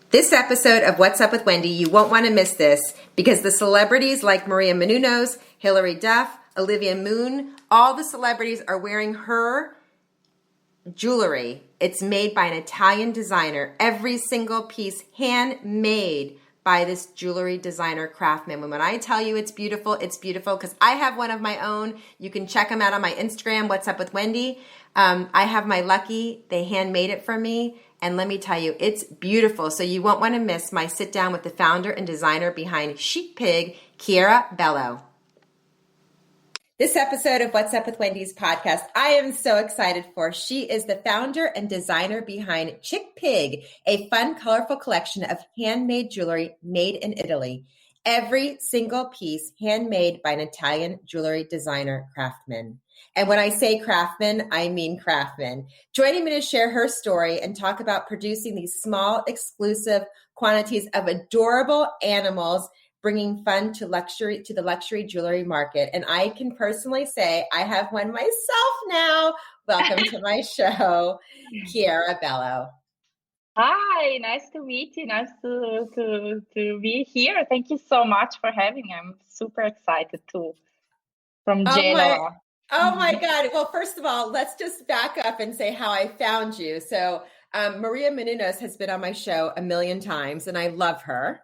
This episode of What's Up with Wendy, you won't want to miss this because the celebrities like Maria Menounos, Hilary Duff, Olivia Munn, all the celebrities are wearing her jewelry. It's made by an Italian designer. Every single piece handmade by this jewelry designer craftsman. When I tell you it's beautiful because I have one of my own. You can check them out on my Instagram, What's Up with Wendy. I have my Lucky. They handmade it for me. And let me tell you, it's beautiful. So you won't want to miss my sit down with the founder and designer behind Chic Pig, Chiara Bello. This episode of What's Up with Wendy's podcast, I am so excited for. She is the founder and designer behind Chic Pig, a fun, colorful collection of handmade jewelry made in Italy. Every single piece handmade by an Italian jewelry designer craftsman. And when I say craftsman, I mean craftsman. Joining me to share her story and talk about producing these small, exclusive quantities of adorable animals, bringing fun to the luxury jewelry market. And I can personally say I have one myself now. Welcome to my show, Chiara Bello. Hi, nice to meet you. Nice to be here. Thank you so much for having me. I'm super excited too. From Genoa. Oh my God. Well, first of all, let's just back up and say how I found you. So Maria Menounos has been on my show a million times and I love her.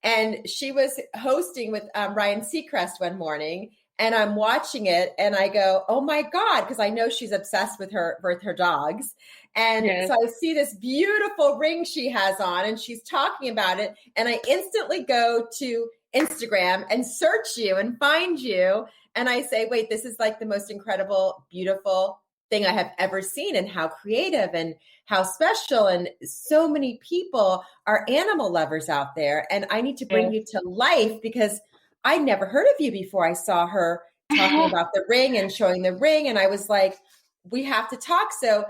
And she was hosting with Ryan Seacrest one morning and I'm watching it and I go, oh my God, because I know she's obsessed with her dogs. And Yes. So I see this beautiful ring she has on and she's talking about it. And I instantly go to Instagram and search you and find you. And I say, wait, this is like the most incredible, beautiful thing I have ever seen, and how creative and how special. And so many people are animal lovers out there. And I need to bring you to life because I never heard of you before. I saw her talking about the ring and showing the ring. And I was like, we have to talk. So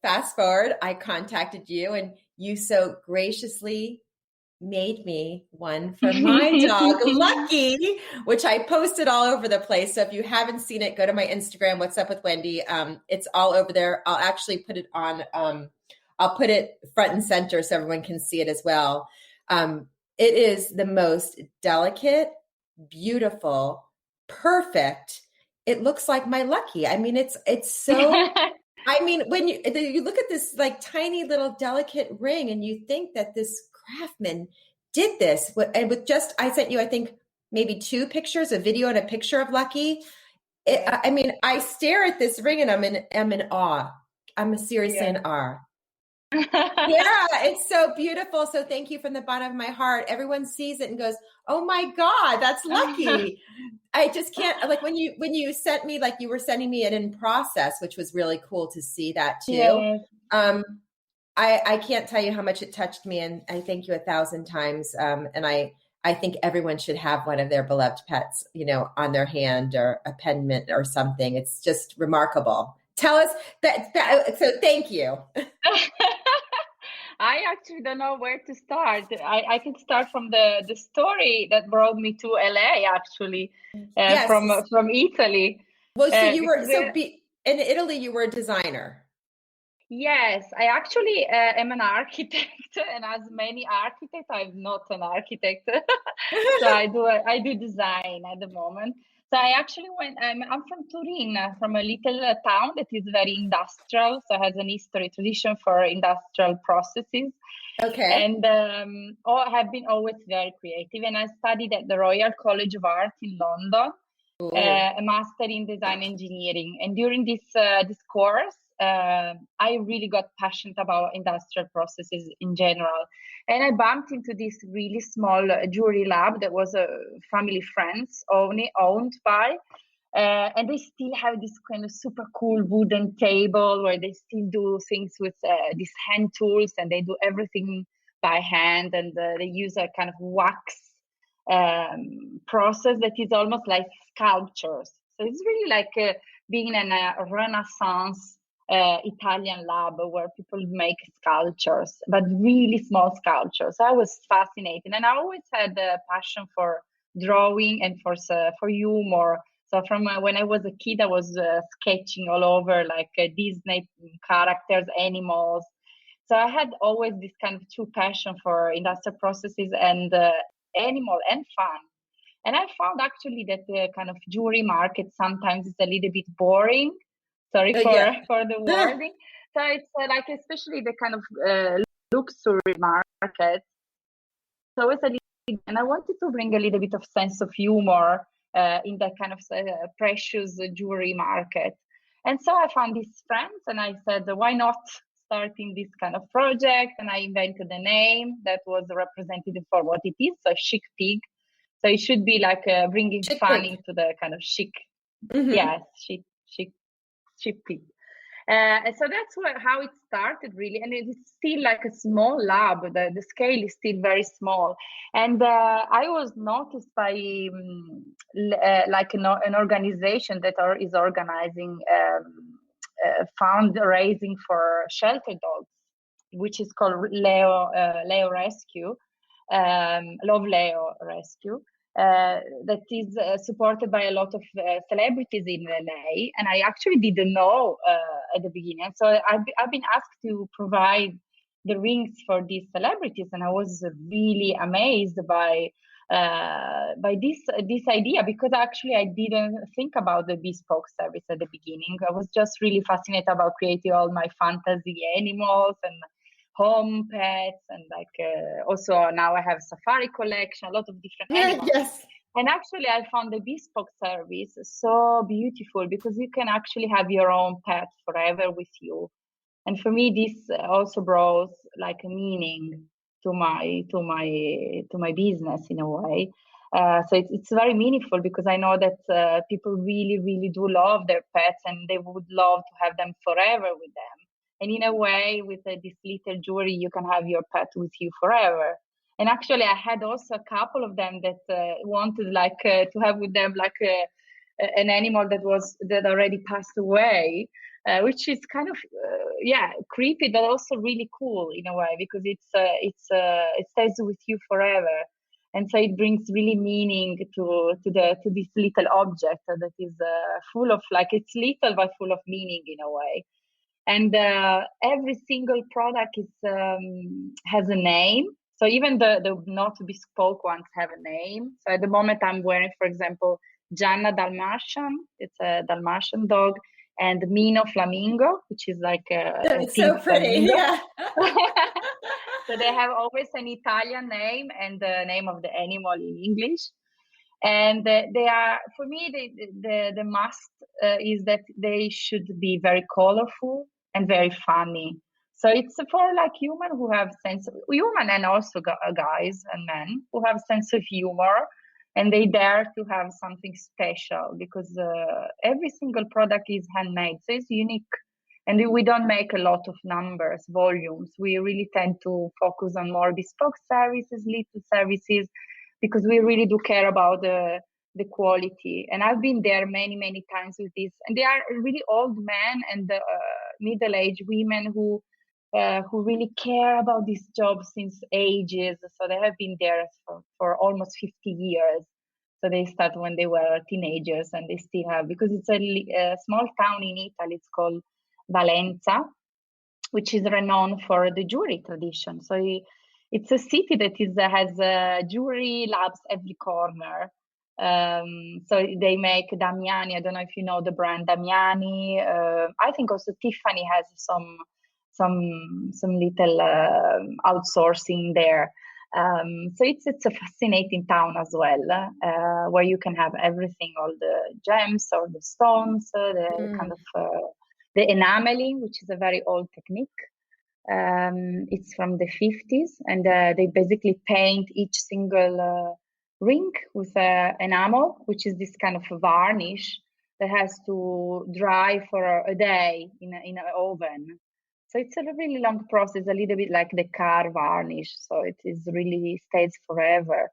fast forward, I contacted you and you so graciously made me one for my dog, Lucky, which I posted all over the place. So if you haven't seen it, go to my Instagram, What's Up with Wendy. It's all over there. I'll actually put it on, I'll put it front and center so everyone can see it as well. It is the most delicate, beautiful, perfect. It looks like my Lucky. I mean, it's so... I mean, when you look at this like tiny little delicate ring and you think that this craftsman did this and with just, I sent you, I think maybe 2 pictures, a video and a picture of Lucky. I mean, I stare at this ring and I'm in awe. I'm seriously in awe. Yeah, it's so beautiful. So thank you from the bottom of my heart. Everyone sees it and goes, oh my God, that's Lucky. I just can't, like when you sent me, like you were sending me it in process, which was really cool to see that too. Yes. I can't tell you how much it touched me, and I thank you 1,000 times. And I think everyone should have one of their beloved pets, on their hand or a pendant or something. It's just remarkable. Tell us that so thank you. I actually don't know where to start. I can start from the story that brought me to LA, actually, Yes. from Italy. Well, so in Italy, you were a designer. Yes, I actually am an architect, and as many architects, I'm not an architect. So I do design at the moment. So I actually I'm from Turin, from a little town that is very industrial, so has an history tradition for industrial processes. Okay. And have been always very creative. And I studied at the Royal College of Art in London, a master in design engineering. And during this course, I really got passionate about industrial processes in general. And I bumped into this really small jewelry lab that was a family friends owned by. And they still have this kind of super cool wooden table where they still do things with these hand tools, and they do everything by hand. And they use a kind of wax process that is almost like sculptures. So it's really like being in a Renaissance Italian lab where people make sculptures, but really small sculptures. So I was fascinated, and I always had a passion for drawing and for humor. So from when I was a kid, I was sketching all over like Disney characters, animals. So I had always this kind of true passion for industrial processes and animal and fun. And I found actually that the kind of jewelry market sometimes is a little bit boring. Sorry Yeah. for the wording. So it's like, especially the kind of luxury market. So it's a little, and I wanted to bring a little bit of sense of humor in that kind of precious jewelry market. And so I found these friends and I said, why not starting this kind of project? And I invented a name that was representative for what it is, so Chic Pig. So it should be like bringing Chic fun Pig. into the kind of chic, Mm-hmm. yes, chic pig. So that's how it started, really, and it's still like a small lab. The scale is still very small, and I was noticed by like an organization that is organizing fundraising for shelter dogs, which is called Leo Rescue, Love Leo Rescue. That is supported by a lot of celebrities in LA, and I actually didn't know at the beginning. So I've been asked to provide the rings for these celebrities, and I was really amazed by this idea, because actually I didn't think about the bespoke service at the beginning. I was just really fascinated about creating all my fantasy animals and home pets, and like also now I have safari collection, a lot of different animals. Yes. And actually I found the bespoke service so beautiful, because you can actually have your own pet forever with you. And for me this also brought like a meaning to my business in a way. So it's very meaningful, because I know that people really do love their pets, and they would love to have them forever with them. And in a way, with this little jewelry, you can have your pet with you forever. And actually, I had also a couple of them that wanted like to have with them like an animal that already passed away, which is kind of creepy, but also really cool in a way, because it stays with you forever. And so it brings really meaning to this little object that is full of, like, it's little but full of meaning in a way. And every single product is has a name. So even the not bespoke ones have a name. So at the moment I'm wearing, for example, Gianna Dalmatian. It's a Dalmatian dog, and Mino Flamingo, which is like a It's pink so pretty. flamingo. Yeah. So they have always an Italian name and the name of the animal in English. And they are, for me, the must is that they should be very colorful and very funny. So it's for like human and also guys and men who have sense of humor, and they dare to have something special, because every single product is handmade, so it's unique. And we don't make a lot of numbers, volumes. We really tend to focus on more bespoke services, little services, because we really do care about the quality. And I've been there many times with this, and they are really old men and middle-aged women who really care about this job since ages. So they have been there for almost 50 years. So they started when they were teenagers, and they still have, because it's a small town in Italy. It's called Valenza, which is renowned for the jewelry tradition. So it's a city that has jewelry labs every corner. So they make Damiani. I don't know if you know the brand Damiani. I think also Tiffany has some little outsourcing there. So it's a fascinating town as well, where you can have everything, all the gems or the stones, the kind of the enameling, which is a very old technique. It's from the 50s, and they basically paint each single ring with enamel, which is this kind of varnish that has to dry for a day in an oven. So it's a really long process, a little bit like the car varnish. So it is really stays forever.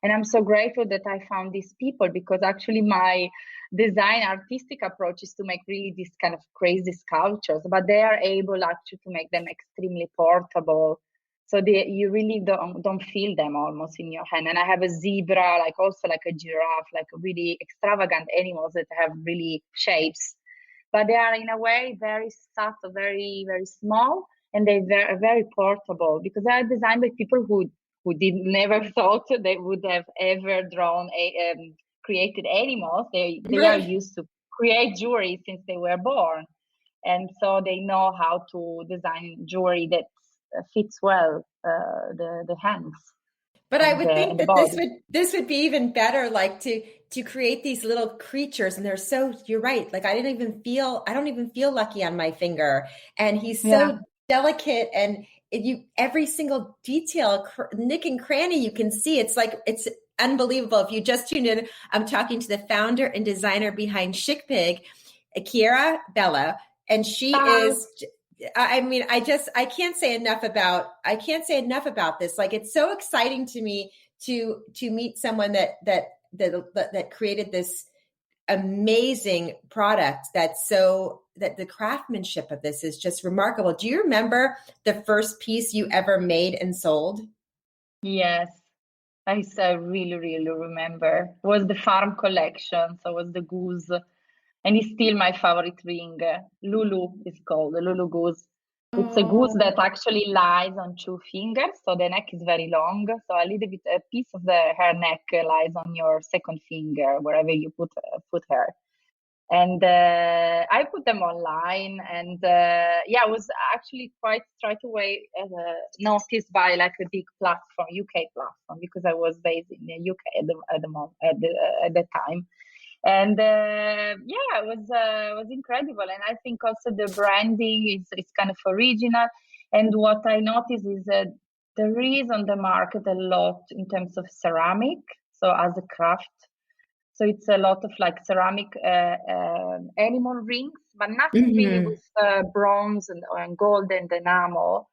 And I'm so grateful that I found these people, because actually my design artistic approach is to make really these kind of crazy sculptures, but they are able actually to make them extremely portable. So you really don't feel them almost in your hand. And I have a zebra, like also like a giraffe, like really extravagant animals that have really shapes, but they are in a way very subtle, very small, and they're very, very portable because they are designed by people who did never thought they would have ever created animals. They are Right. used to create jewelry since they were born, and so they know how to design jewelry that fits well the hands. But I would think And the that body. this would be even better, like to create these little creatures, and they're so, you're right. Like I don't even feel lucky on my finger, and he's Yeah. so delicate, and every single detail, nick and cranny, you can see. It's like it's unbelievable. If you just tuned in, I'm talking to the founder and designer behind Chic Pig, Chiara Bello, and she is. I mean, I can't say enough about this. Like, it's so exciting to me to meet someone that created this amazing product that the craftsmanship of this is just remarkable. Do you remember the first piece you ever made and sold? Yes, I really, really remember. It was the farm collection, so it was the goose, and it's still my favorite ring. Lulu is called, the Lulu goose. It's a goose that actually lies on two fingers, so the neck is very long. So a piece of her neck lies on your second finger, wherever you put her. And I put them online, and I was actually quite straight away noticed by like a big platform, UK platform, because I was based in the UK at the time. And it was incredible. And I think also the branding is kind of original. And what I noticed is that there is on the market a lot in terms of ceramic, so as a craft. So it's a lot of like ceramic animal rings, but nothing really with bronze and gold and enamel.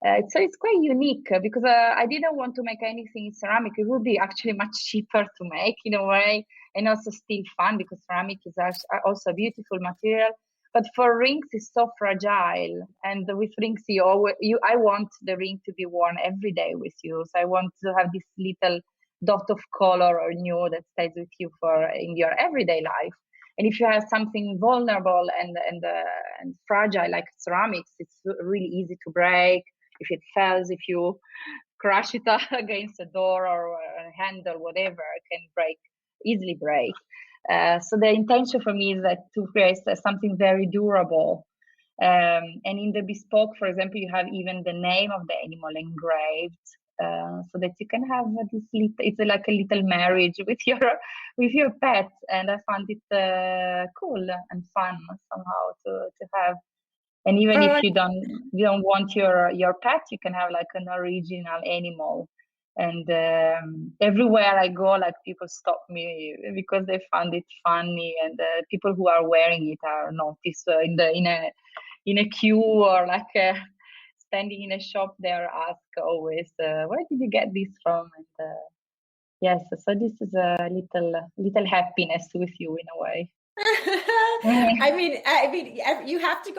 So it's quite unique because I didn't want to make anything in ceramic. It would be actually much cheaper to make in a way, and also still fun because ceramic is also a beautiful material. But for rings, it's so fragile, and with rings, I want the ring to be worn every day with you. So I want to have this little dot of color or new that stays with you in your everyday life. And if you have something vulnerable and fragile like ceramics, it's really easy to break. If it fails, if you crush it against a door or a handle, whatever, it can easily break. So the intention for me is that to create something very durable. And in the bespoke, for example, you have even the name of the animal engraved, so that you can have this little, it's like a little marriage with your pet. And I found it cool and fun somehow to have. And even if you don't want your pet, you can have like an original animal. And everywhere I go, like people stop me because they found it funny, and people who are wearing it are noticed in a queue or like standing in a shop. They are asked always, "Where did you get this from?" And yes, so this is a little happiness with you in a way. I mean, you have to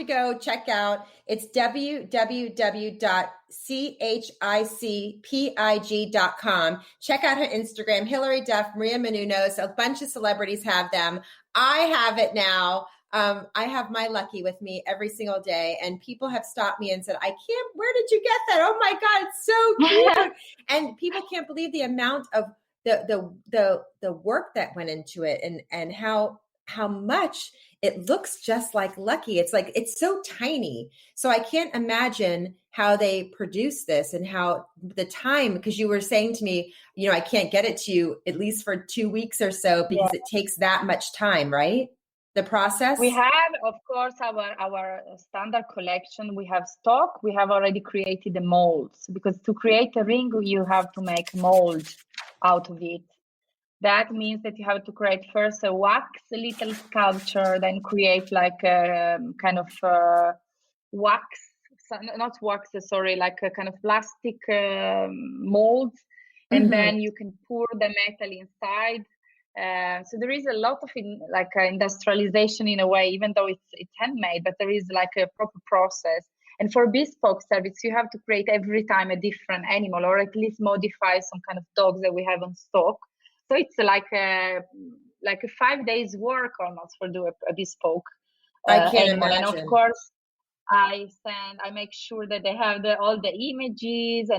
go check out, it's www.chicpig.com. Check out her Instagram, Hilary Duff, Maria Menounos, a bunch of celebrities have them. I have it now. I have my Lucky with me every single day, and people have stopped me and said, where did you get that? Oh my God, it's so cute. And people can't believe the amount of the work that went into it, and how much it looks just like Lucky. It's like, it's so tiny. So I can't imagine how they produce this and how the time, because you were saying to me, I can't get it to you at least for 2 weeks or so because it takes that much time, right? The process. We have, of course, our standard collection. We have stock. We have already created the molds, because to create a ring, you have to make a mold out of it. That means that you have to create first a little sculpture, then create like a kind of like a kind of plastic mold, and then you can pour the metal inside. So there is a lot of industrialization in a way, even though it's handmade, but there is like a proper process. And for bespoke service, you have to create every time a different animal, or at least modify some kind of dogs that we have on stock. So it's like a 5 days work almost for do a bespoke I can't animal. imagine. And of course, I make sure that they have all the images